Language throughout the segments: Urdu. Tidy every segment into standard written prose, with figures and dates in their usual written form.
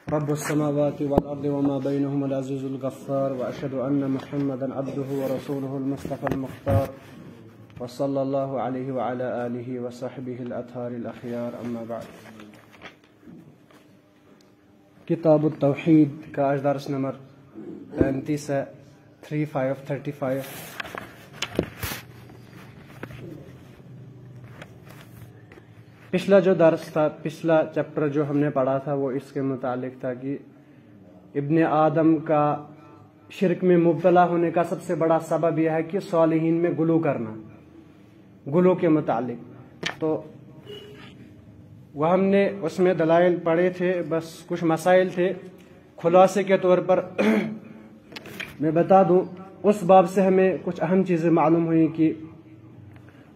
رب السماوات والأرض وما بينهما العزيز الغفار وأشهد أن محمدا عبده ورسوله المصطفى المختار وصلى الله عليه وعلى آله وصحبه الأطهار الأخيار أما بعد. کتاب التوحید کا آج درس نمبر 35 ہے 35. پچھلا جو درس تھا، پچھلا چیپٹر جو ہم نے پڑھا تھا وہ اس کے متعلق تھا کہ ابن آدم کا شرک میں مبتلا ہونے کا سب سے بڑا سبب یہ ہے کہ صالحین میں غلو کرنا، غلو کے متعلق. تو وہ ہم نے اس میں دلائل پڑھے تھے، بس کچھ مسائل تھے. خلاصے کے طور پر میں بتا دوں، اس باب سے ہمیں کچھ اہم چیزیں معلوم ہوئی کہ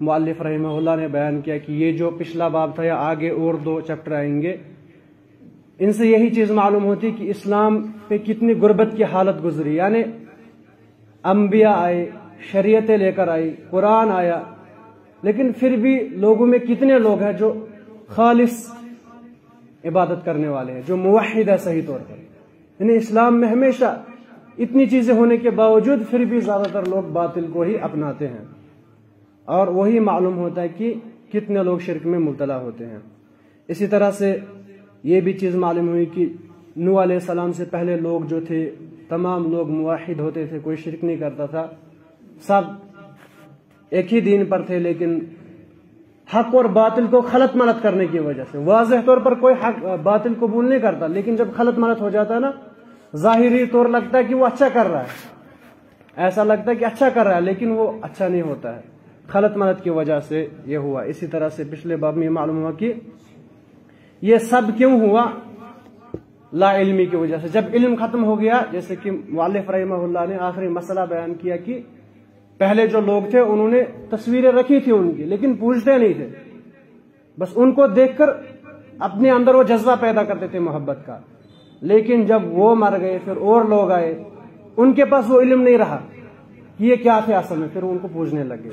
مؤلف رحمہ اللہ نے بیان کیا کہ یہ جو پچھلا باب تھا یا آگے اور 2 چیپٹر آئیں گے، ان سے یہی چیز معلوم ہوتی کہ اسلام پہ کتنی غربت کی حالت گزری. یعنی انبیاء آئے، شریعتیں لے کر آئی، قرآن آیا، لیکن پھر بھی لوگوں میں کتنے لوگ ہیں جو خالص عبادت کرنے والے ہیں، جو موحد ہے صحیح طور پر. یعنی اسلام میں ہمیشہ اتنی چیزیں ہونے کے باوجود پھر بھی زیادہ تر لوگ باطل کو ہی اپناتے ہیں، اور وہی معلوم ہوتا ہے کہ کتنے لوگ شرک میں مبتلا ہوتے ہیں. اسی طرح سے یہ بھی چیز معلوم ہوئی کہ نوح علیہ السلام سے پہلے لوگ جو تھے تمام لوگ موحد ہوتے تھے، کوئی شرک نہیں کرتا تھا، سب ایک ہی دین پر تھے، لیکن حق اور باطل کو خلط ملط کرنے کی وجہ سے واضح طور پر کوئی حق باطل قبول نہیں کرتا، لیکن جب خلط ملط ہو جاتا ہے نا، ظاہری طور لگتا ہے کہ وہ اچھا کر رہا ہے، ایسا لگتا ہے کہ اچھا کر رہا ہے، لیکن وہ اچھا نہیں ہوتا ہے، خلط ملط کی وجہ سے یہ ہوا. اسی طرح سے پچھلے باب میں معلوم ہوا کہ یہ سب کیوں ہوا، لا علمی کی وجہ سے. جب علم ختم ہو گیا، جیسے کہ مؤلف رحمہ اللہ نے آخری مسئلہ بیان کیا کہ پہلے جو لوگ تھے انہوں نے تصویریں رکھی تھی ان کی، لیکن پوچھتے نہیں تھے، بس ان کو دیکھ کر اپنے اندر وہ جذبہ پیدا کرتے تھے محبت کا. لیکن جب وہ مر گئے، پھر اور لوگ آئے، ان کے پاس وہ علم نہیں رہا کہ یہ کیا تھے اصل میں، پھر ان کو پوچھنے لگے.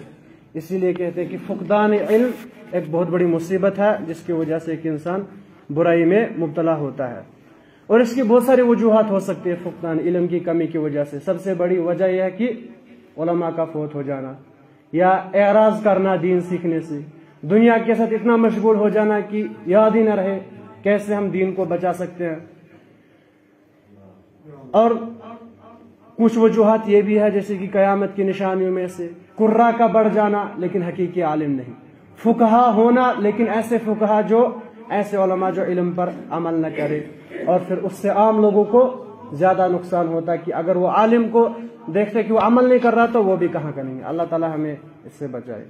اسی لیے کہتے ہیں کہ فقدان علم ایک بہت بڑی مصیبت ہے، جس کی وجہ سے ایک انسان برائی میں مبتلا ہوتا ہے. اور اس کی بہت ساری وجوہات ہو سکتی ہے فقدان علم کی کمی کی وجہ سے. سب سے بڑی وجہ یہ ہے کہ علماء کا فوت ہو جانا، یا اعراض کرنا دین سیکھنے سے، دنیا کے ساتھ اتنا مشغول ہو جانا کہ یاد ہی نہ رہے کیسے ہم دین کو بچا سکتے ہیں. اور کچھ وجوہات یہ بھی ہے جیسے کہ قیامت کی نشانیوں میں سے قرہ کا بڑھ جانا لیکن حقیقی عالم نہیں، فقہا ہونا لیکن ایسے علماء جو علم پر عمل نہ کرے، اور پھر اس سے عام لوگوں کو زیادہ نقصان ہوتا ہے کہ اگر وہ عالم کو دیکھتے کہ وہ عمل نہیں کر رہا تو وہ بھی کہاں کریں گے. اللہ تعالی ہمیں اس سے بچائے.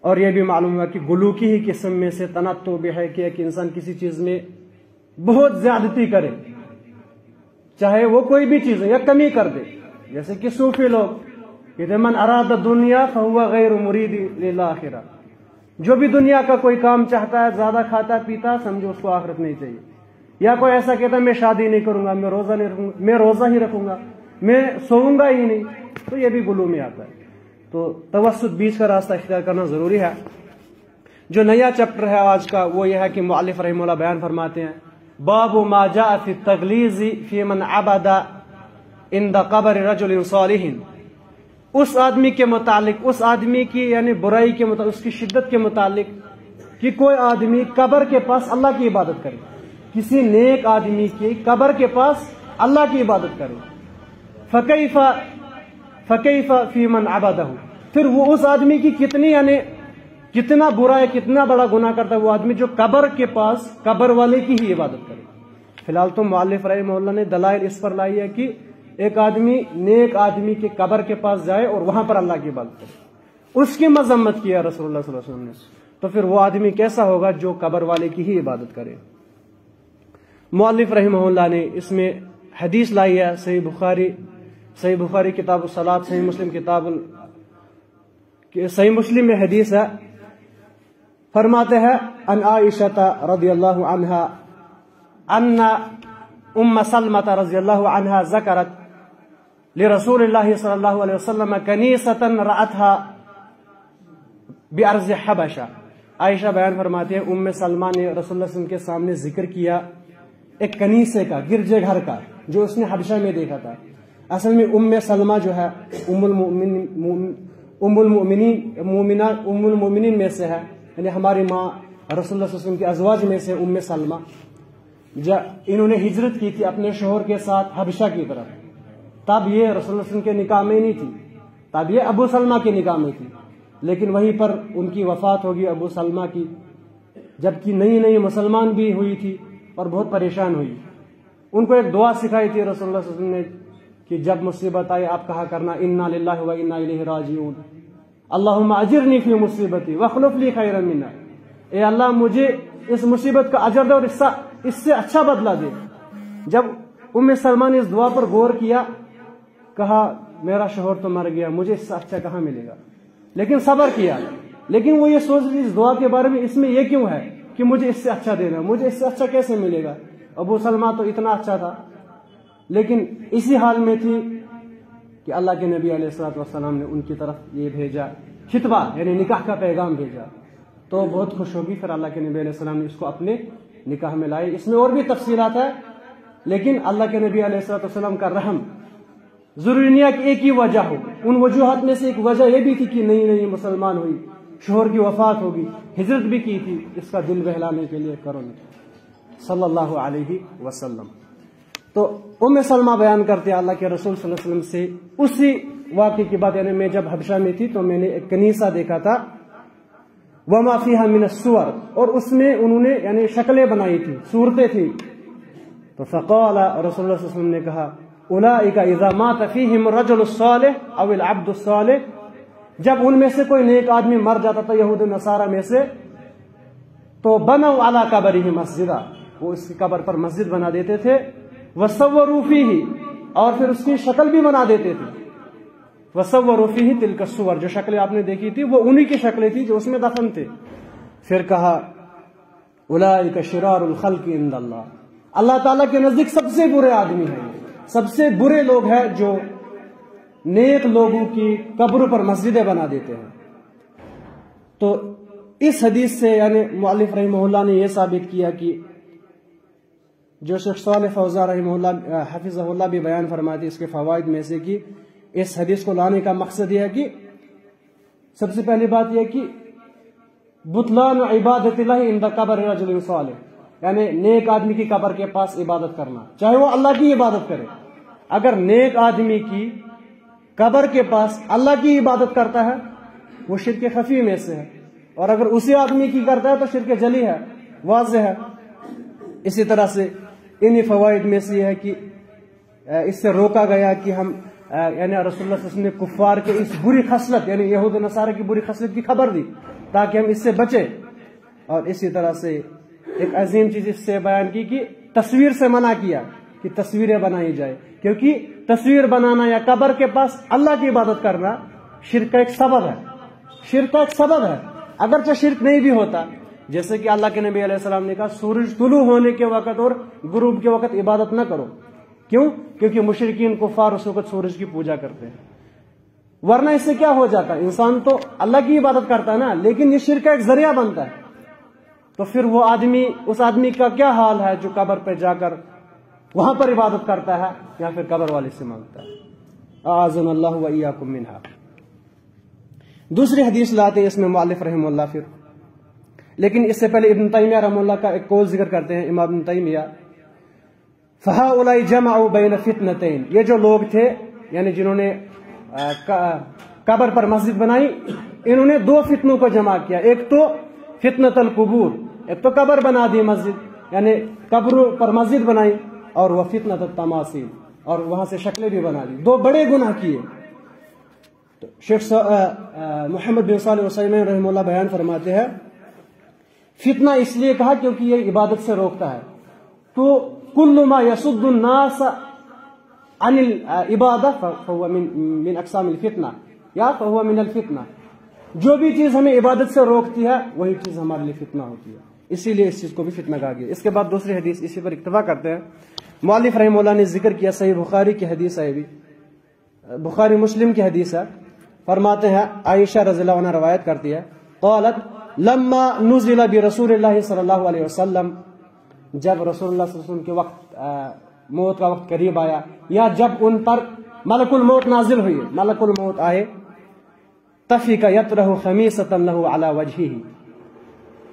اور یہ بھی معلوم ہوا کہ غلو کی ہی قسم میں سے تنطع بھی ہے کہ ایک انسان کسی چیز میں بہت زیادتی کرے، چاہے وہ کوئی بھی چیز ہے، یا کمی کر دے. جیسے کہ صوفی لوگ کہتے من اراد دنیا فہو غیر مرید للآخرہ، جو بھی دنیا کا کوئی کام چاہتا ہے، زیادہ کھاتا پیتا، سمجھو اس کو آخرت نہیں چاہیے. یا کوئی ایسا کہتا ہے میں شادی نہیں کروں گا، میں روزہ نہیں رکھوں گا، میں روزہ ہی رکھوں گا، میں سوؤں گا ہی نہیں، تو یہ بھی غلو میں آتا ہے. تو توسط، بیچ کا راستہ اختیار کرنا ضروری ہے. جو نیا چیپٹر ہے آج کا وہ یہ ہے کہ مؤلف رحمہ اللہ بیان فرماتے ہیں باب ما جاء فی التغلیظ فی من عبد عند قبر رجل صالح. اس آدمی کے متعلق، اس آدمی کی یعنی برائی کے متعلق، اس کی شدت کے متعلق کہ کوئی آدمی قبر کے پاس اللہ کی عبادت کرے، کسی نیک آدمی کی قبر کے پاس اللہ کی عبادت کرے. فکیف فی من عبدہ، پھر وہ اس آدمی کی کتنی یعنی کتنا برا ہے، کتنا بڑا گناہ کرتا ہے وہ آدمی جو قبر کے پاس قبر والے کی ہی عبادت کرے. فی الحال تو مؤلف رحمہ اللہ نے دلائل اس پر لائی ہے کہ ایک آدمی نیک آدمی کے قبر کے پاس جائے اور وہاں پر اللہ کی عبادت کرے، اس کی مذمت کیا رسول اللہ صلی اللہ علیہ وسلم نے. تو پھر وہ آدمی کیسا ہوگا جو قبر والے کی ہی عبادت کرے. مؤلف رحمہ اللہ نے اس میں حدیث لائی ہے، صحیح بخاری کتاب الصلاۃ، صحیح مسلم میں حدیث ہے. فرماتے ہیں ان عائشہ رضی اللہ عنہا ان ام سلمۃ رضی اللہ عنہا ذکرت لرسول اللہ صلی اللہ علیہ وسلم کنیسۃ رأتها بأرض حبشہ عائشہ بیان فرماتی ہے ام سلمہ نے رسول اللہ صلی اللہ علیہ وسلم کے سامنے ذکر کیا ایک کنیسے کا، گرجے گھر کا، جو اس نے حبشہ میں دیکھا تھا۔ اصل میں ام سلمہ جو ہے ام المؤمنین میں سے ہے، یعنی ہماری ماں رسول اللہ صلی اللہ علیہ وسلم کے ازواج میں سے ام سلمہ۔ انہوں نے ہجرت کی تھی اپنے شوہر کے ساتھ حبشہ کی طرف، تب یہ رسول اللہ صلی اللہ علیہ وسلم کے نکاح میں نہیں تھی، تب یہ ابو سلمہ کے نکاح میں تھی، لیکن وہیں پر ان کی وفات ہوگی ابو سلمہ کی، جبکہ نئی نئی مسلمان بھی ہوئی تھی اور بہت پریشان ہوئی۔ ان کو ایک دعا سکھائی تھی رسول اللہ صلی اللہ علیہ وسلم نے کہ جب مصیبت آئے آپ کہا کرنا انا للہ و انا الیہ راجعون، اللہم اجرنی فی مصیبتی واخلف لی خیرا منہا، اے اللہ مجھے اس مصیبت کا اجر دے اور اس سے اچھا بدلہ دے۔ جب ام سلمہ نے اس دعا پر غور کیا، کہا میرا شوہر تو مر گیا، مجھے اس سے اچھا کہاں ملے گا، لیکن صبر کیا۔ لیکن وہ یہ سوچ رہی اس دعا کے بارے میں، اس میں یہ کیوں ہے کہ مجھے اس سے اچھا دینا، مجھے اس سے اچھا کیسے ملے گا؟ ابو سلمہ تو اتنا اچھا تھا، لیکن اسی حال میں تھی کہ اللہ کے نبی علیہ الصلوۃ والسلام نے ان کی طرف یہ بھیجا خطبہ، یعنی نکاح کا پیغام بھیجا، تو بہت خوش ہوگی۔ پھر اللہ کے نبی علیہ السلام نے اس کو اپنے نکاح میں لائے۔ اس میں اور بھی تفصیلات ہیں، لیکن اللہ کے نبی علیہ الصلوۃ والسلام کا رحم، ضروری نہیں ہے کہ ایک ہی وجہ ہو، ان وجوہات میں سے ایک وجہ یہ بھی تھی کہ نئی نئی مسلمان ہوئی، شوہر کی وفات ہوگی، ہجرت بھی کی تھی، اس کا دل بہلانے کے لیے کرو صلی اللہ علیہ وسلم۔ تو ام سلمہ بیان کرتے اللہ کے رسول صلی اللہ علیہ وسلم سے اسی واقعے کی بات، یعنی میں جب حبشہ میں تھی تو میں نے ایک کنیسہ دیکھا تھا، وما فیہا من الصور، اور اس میں انہوں نے یعنی شکلیں بنائی تھی، صورتیں تھیں۔ تو فقال رسول اللہ صلی اللہ علیہ وسلم نے کہا اولئک اذا مات فیہم الرجل الصالح او العبد الصالح، جب ان میں سے کوئی نیک آدمی مر جاتا تھا یہود نصارہ میں سے، تو بنوا علی قبرہ مسجدا، وہ اس کی قبر پر مسجد بنا دیتے تھے، وصوروا فیہ، اور پھر اس کی شکل بھی بنا دیتے تھے، وصوروا فیہ تلک الصور، جو شکلیں آپ نے دیکھی تھی وہ انہی کی شکلیں تھی جو اس میں دفن تھے۔ پھر کہا اولئک شرار الخلق عند اللہ، اللہ تعالیٰ کے نزدیک سب سے برے آدمی ہیں، سب سے برے لوگ ہیں جو نیک لوگوں کی قبروں پر مسجدیں بنا دیتے ہیں۔ تو اس حدیث سے یعنی مؤلف رحمہ اللہ نے یہ ثابت کیا کہ جو شیخ صالح فوزان رحمہ اللہ حفظہ اللہ بھی بیان فرماتے اس کے فوائد میں سے کہ اس حدیث کو لانے کا مقصد یہ ہے کہ سب سے پہلی بات یہ کہ بطلان عبادت اللہ عند قبر رجل صالح، یعنی نیک آدمی کی قبر کے پاس عبادت کرنا، چاہے وہ اللہ کی عبادت کرے، اگر نیک آدمی کی قبر کے پاس اللہ کی عبادت کرتا ہے وہ شرک خفی میں سے ہے، اور اگر اسی آدمی کی کرتا ہے تو شرک جلی ہے، واضح ہے۔ اسی طرح سے انہی فوائد میں سے یہ ہے کہ اس سے روکا گیا کہ ہم یعنی رسول اللہ صلی اللہ علیہ وسلم نے کفار کے اس بری خصلت یعنی یہود و نصارہ کی بری خصلت کی خبر دی تاکہ ہم اس سے بچیں، اور اسی طرح سے ایک عظیم چیز اس سے بیان کی کہ تصویر سے منع کیا کہ تصویریں بنائی جائے، کیونکہ تصویر بنانا یا قبر کے پاس اللہ کی عبادت کرنا شرک کا ایک سبب ہے، شرک کا ایک سبب ہے، اگرچہ شرک نہیں بھی ہوتا، جیسے کہ اللہ کے نبی علیہ السلام نے کہا سورج طلوع ہونے کے وقت اور غروب کے وقت عبادت نہ کرو، کیوں؟ کیونکہ مشرکین کفار اس وقت سورج کی پوجا کرتے ہیں، ورنہ اس سے کیا ہو جاتا ہے، انسان تو اللہ کی عبادت کرتا ہے نا، لیکن یہ شرک کا ایک ذریعہ بنتا ہے، تو پھر وہ آدمی اس آدمی کا کیا حال ہے جو قبر پہ جا کر وہاں پر عبادت کرتا ہے یا پھر قبر والے سے مانگتا ہے۔ اعاذنا اللہ و ایاکم منہا۔ دوسری حدیث لاتے ہیں اس میں مؤلف رحمہ اللہ پھر، لیکن اس سے پہلے ابن تیمیہ رحمہ اللہ کا ایک قول ذکر کرتے ہیں امام ابن تیمیہ، فہؤلاء جمعوا بین فتنتین، یہ جو لوگ تھے یعنی جنہوں نے قبر پر مسجد بنائی، انہوں نے دو فتنوں کو جمع کیا، ایک تو فتنۃ القبور، ایک تو قبر بنا دی مسجد یعنی قبروں پر مسجد بنائی، اور وہ فتنۃ التماثیل، اور وہاں سے شکلیں بھی بنا دی، دو بڑے گناہ کیے۔ تو شیخ محمد بن صالح العثیمین رحمہ اللہ بیان فرماتے ہیں فتنہ اس لیے کہا کیونکہ یہ عبادت سے روکتا ہے، تو کل ما یصد الناس عن العبادہ فهو من اقسام الفتنہ یا فهو من الفتنہ، جو بھی چیز ہمیں عبادت سے روکتی ہے وہی چیز ہمارے لیے فتنہ ہوتی ہے، اسی لیے اس چیز کو بھی فتنہ کہا گیا۔ اس کے بعد دوسری حدیث اسی پر اکتفا کرتے ہیں، مؤلف رحمہ اللہ نے ذکر کیا، صحیح بخاری کی حدیث ہے، بھی بخاری مسلم کی حدیث ہے، فرماتے ہیں عائشہ رضی اللہ عنہ روایت کرتی ہے، قالت لما نزل برسول اللہ صلی اللہ علیہ وسلم، جب رسول اللہ صلی اللہ علیہ وسلم کے وقت موت کا وقت قریب آیا، یا جب ان پر ملک الموت نازل ہوئی، ملک الموت آئے، تفک یطرح خمیصۃ لہ علی وجہہ،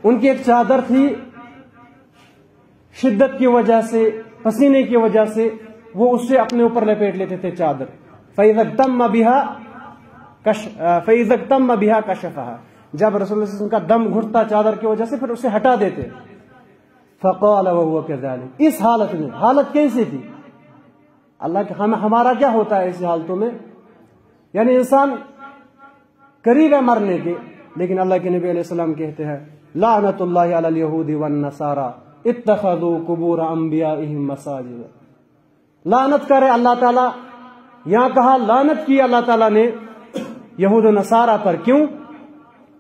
ان کی ایک چادر تھی، شدت کی وجہ سے، پسینے کی وجہ سے وہ اسے اپنے اوپر لپیٹ لیتے تھے چادر، فَإِذَا اغْتَمَّ بِهَا كَشَفَهَا، جب رسول اللہ صلی اللہ علیہ وسلم کا دم گھٹتا چادر کی وجہ سے پھر اسے ہٹا دیتے، فَقَالَ وَهُوَ كَذَلِكَ، اس حالت میں، حالت کیسی تھی؟ اللہ کے ہمارا کیا ہوتا ہے ایسی حالتوں میں؟ یعنی انسان قریب ہے مرنے کے، لیکن اللہ کے نبی علیہ السلام کہتے ہیں لعنت اللہ علی الیہود والنصارى اتخذوا قبور انبیائہم مساجد، لعنت کرے اللہ تعالیٰ، یہاں کہا لعنت کی اللہ تعالیٰ نے یہود و نصارہ پر، کیوں؟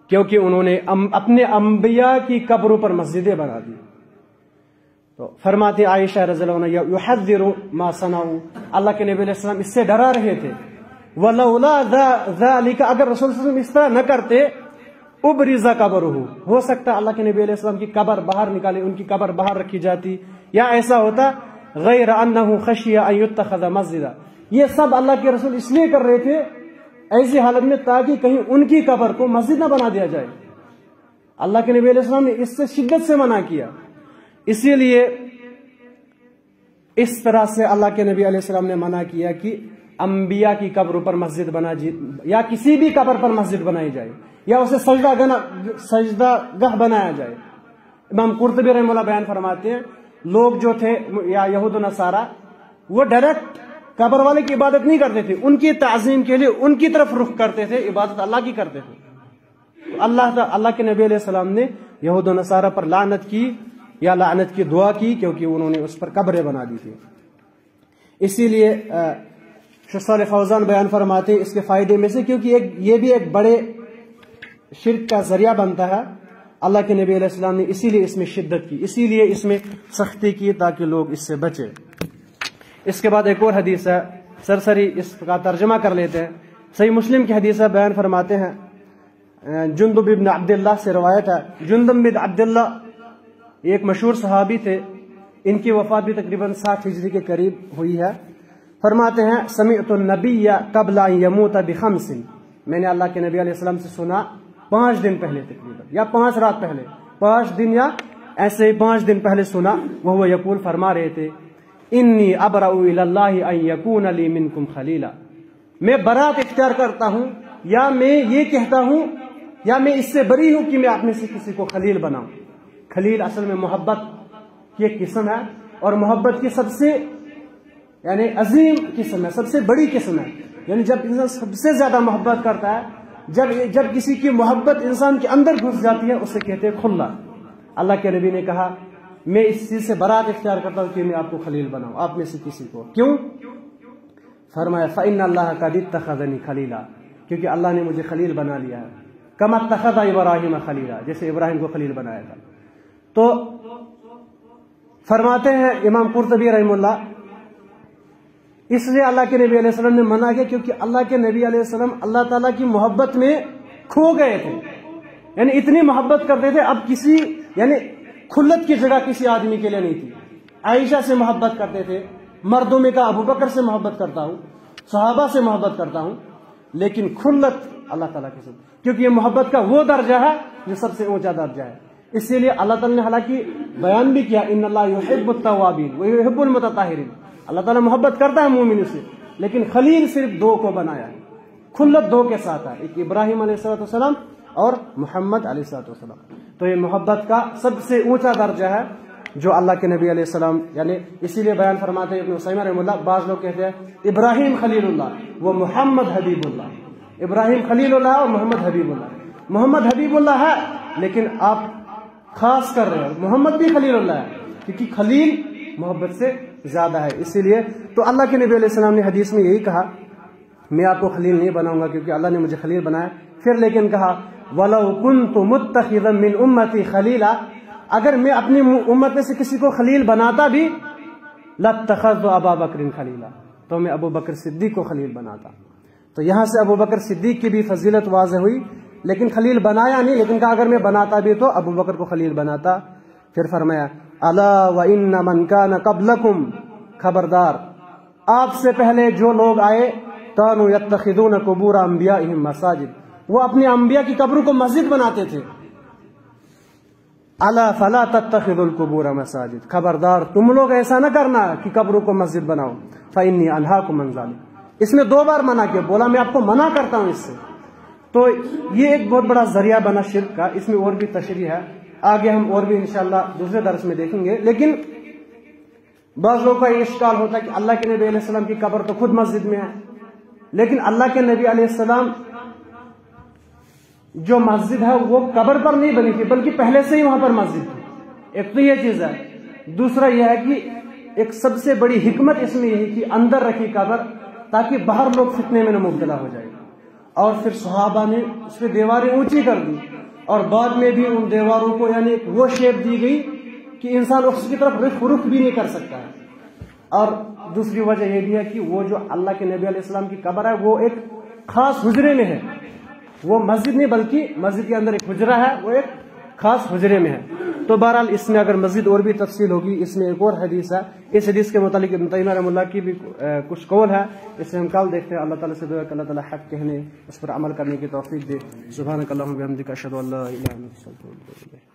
کیونکہ انہوں نے اپنے انبیاء کی قبروں پر مسجدیں بنا دی۔ تو فرماتے عائشہ رضی اللہ عنہ یحذر ما صنعوا، اللہ کے نبی علیہ السلام اس سے ڈرا رہے تھے، ولولا ذلك، اگر رسول صلی اللہ علیہ وسلم اس طرح نہ کرتے، ابرز قبرہ، ہو سکتا اللہ کے نبی علیہ السلام کی قبر باہر نکالے، ان کی قبر باہر رکھی جاتی، یا ایسا ہوتا غیر انہ خشی ان یتخذ مسجدا، یہ سب اللہ کے رسول اس لیے کر رہے تھے ایسی حالت میں تاکہ کہیں ان کی قبر کو مسجد نہ بنا دیا جائے۔ اللہ کے نبی علیہ السلام نے اس سے شدت سے منع کیا، اسی لیے اس طرح سے اللہ کے نبی علیہ السلام نے منع کیا کہ انبیاء کی قبروں پر مسجد یا کسی بھی قبر پر مسجد بنائی جائے، یا اسے سجدہ گاہ بنایا جائے۔ امام قرطبی رحمہ اللہ بیان فرماتے ہیں لوگ جو تھے یا یہود و نصارہ، وہ ڈائریکٹ قبر والے کی عبادت نہیں کرتے تھے، ان کی تعظیم کے لیے ان کی طرف رخ کرتے تھے، عبادت اللہ کی کرتے تھے۔ تو اللہ کے نبی علیہ السلام نے یہود و نصارہ پر لعنت کی یا لعنت کی دعا کی، کیونکہ انہوں نے اس پر قبریں بنا دی تھی۔ اسی لیے شیخ صالح فوزان بیان فرماتے اس کے فائدے میں سے، کیونکہ یہ بھی ایک بڑے شرک کا ذریعہ بنتا ہے، اللہ کے نبی علیہ السلام نے اسی لیے اس میں شدت کی، اسی لیے اس میں سختی کی تاکہ لوگ اس سے بچے۔ اس کے بعد ایک اور حدیث ہے، سرسری اس کا ترجمہ کر لیتے ہیں۔ صحیح مسلم کی حدیث ہے، بیان فرماتے ہیں جندب بن عبداللہ سے روایت ہے، جندب بن عبداللہ ایک مشہور صحابی تھے، ان کی وفات بھی تقریباً 60 ہجری کے قریب ہوئی ہے۔ فرماتے ہیں سمعت النبی قبل ان یموت بخمس، میں نے اللہ کے نبی علیہ السلام سے سنا 5 دن پہلے تقریباً، یا 5 رات پہلے، 5 دن یا ایسے ہی 5 دن پہلے سنا، وہ یقول فرما رہے تھے انی ابرأ الی اللہ ان یکون لی منکم خلیلا، میں برات اختیار کرتا ہوں، یا میں یہ کہتا ہوں، یا میں اس سے بری ہوں کہ میں آپ میں سے کسی کو خلیل بناؤں۔ خلیل اصل میں محبت کی ایک قسم ہے، اور محبت کی سب سے یعنی عظیم قسم ہے، سب سے بڑی قسم ہے، یعنی جب انسان سب سے زیادہ محبت کرتا ہے، جب کسی کی محبت انسان کے اندر گھس جاتی ہے، اسے کہتے ہیں خلا۔ اللہ کے نبی نے کہا میں اس چیز سے برات اختیار کرتا ہوں کہ میں آپ کو خلیل بناؤں، آپ میں سے کسی کو، کیوں؟ فرمایا فإن اللہ قد اتخذنی خلیلا، کیونکہ اللہ نے مجھے خلیل بنا لیا ہے، کما اتخذ ابراہیم خلیلا، جیسے ابراہیم کو خلیل بنایا تھا۔ تو فرماتے ہیں امام قرطبی رحمہ اللہ اس لیے اللہ کے نبی علیہ السلام نے منع کیا کیونکہ اللہ کے نبی علیہ السلام اللہ تعالیٰ کی محبت میں کھو گئے تھے، یعنی اتنی محبت کرتے تھے، اب کسی یعنی کھلت کی جگہ کسی آدمی کے لیے نہیں تھی۔ عائشہ سے محبت کرتے تھے، مردوں میں کہا ابو بکر سے محبت کرتا ہوں، صحابہ سے محبت کرتا ہوں، لیکن کھلت اللہ تعالیٰ کے ساتھ، کیونکہ یہ محبت کا وہ درجہ ہے جو سب سے اونچا درجہ ہے۔ اسی لیے اللہ تعالیٰ نے حالانکہ بیان بھی کیا ان اللہ یحب التوابین ویحب المتطہرین، اللہ تعالیٰ محبت کرتا ہے مومنوں سے، لیکن خلیل صرف 2 کو بنایا ہے، کھلت 2 کے ساتھ ہے، ایک ابراہیم علیہ السلام اور محمد علیہ السلام۔ تو یہ محبت کا سب سے اونچا درجہ ہے جو اللہ کے نبی علیہ السلام یعنی اسی لیے بیان فرماتے ہیں ابن عثیمین رحمہ اللہ، بعض لوگ کہتے ہیں ابراہیم خلیل اللہ و محمد حبیب اللہ، ابراہیم خلیل اللہ اور محمد حبیب اللہ۔ محمد حبیب اللہ ہے لیکن آپ خاص کر رہے ہیں، محمد بھی خلیل اللہ ہے کیونکہ خلیل محبت سے زیادہ ہے۔ اسی لیے تو اللہ کے نبی علیہ السلام نے حدیث میں یہی کہا میں آپ کو خلیل نہیں بناؤں گا کیونکہ اللہ نے مجھے خلیل بنایا۔ پھر لیکن کہا وَلَوْ كُنْتُ مُتَّخِذًا مِّنْ أُمَّتِي خَلِيلًا، اگر میں اپنی امت میں سے کسی کو خلیل بناتا بھی لَاتَّخَذْتُ أَبَا بَكْرٍ خَلِيلًا، تو میں ابو بکر صدیق کو خلیل بناتا۔ تو یہاں سے ابو بکر صدیق کی بھی فضیلت واضح ہوئی لیکن خلیل بنایا نہیں، لیکن کہا اگر میں بناتا بھی تو ابو بکر کو خلیل بناتا۔ پھر فرمایا الا وان من کان قبلکم، خبردار آپ سے پہلے جو لوگ آئے، کانوا یتخذون قبور انبیائہم مساجد، وہ اپنے انبیاء کی قبروں کو مسجد بناتے تھے۔ الا فلا تتخذوا القبور مساجد، خبردار تم لوگ ایسا نہ کرنا کہ قبروں کو مسجد بناؤ۔ فانی انہاکم عن ذلک، اس نے 2 بار منع کیا، بولا میں آپ کو منع کرتا ہوں اس سے۔ تو یہ ایک بہت بڑا ذریعہ بنا شرک کا، اس میں اور بھی تشریح ہے، آگے ہم اور بھی انشاءاللہ دوسرے درس میں دیکھیں گے۔ لیکن بعض لوگوں کا یہ اشکال ہوتا ہے کہ اللہ کے نبی علیہ السلام کی قبر تو خود مسجد میں ہے، لیکن اللہ کے نبی علیہ السلام جو مسجد ہے وہ قبر پر نہیں بنی تھی، بلکہ پہلے سے ہی وہاں پر مسجد تھی۔ ایک تو یہ چیز ہے، دوسرا یہ ہے کہ ایک سب سے بڑی حکمت اس میں یہی کہ اندر رکھی قبر تاکہ باہر لوگ فتنے میں نہ مبتلا ہو جائے۔ اور پھر صحابہ نے اس پہ دیواریں اونچی کر دی، اور بعد میں بھی ان دیواروں کو یعنی وہ شیپ دی گئی کہ انسان اس کی طرف رخ بھی نہیں کر سکتا ہے۔ اور دوسری وجہ یہ بھی ہے کہ وہ جو اللہ کے نبی علیہ السلام کی قبر ہے وہ ایک خاص حجرے میں ہے، وہ مسجد نہیں بلکہ مسجد کے اندر ایک حجرہ ہے، وہ ایک خاص حجرے میں ہے۔ تو بہرحال اس میں اگر مزید اور بھی تفصیل ہوگی، اس میں ایک اور حدیث ہے، اس حدیث کے متعلق ابن تیمیہ رحمہ اللہ کی بھی کچھ قول ہے، اسے ہم کل دیکھتے ہیں۔ اللہ تعالیٰ سے دعا کہ اللہ تعالیٰ حق کہنے، اس پر عمل کرنے کی توفیق دے۔ سبحانک اللہم و بحمدک، اشہد ان لا الہ الا انت، استغفرک و اتوب الیک۔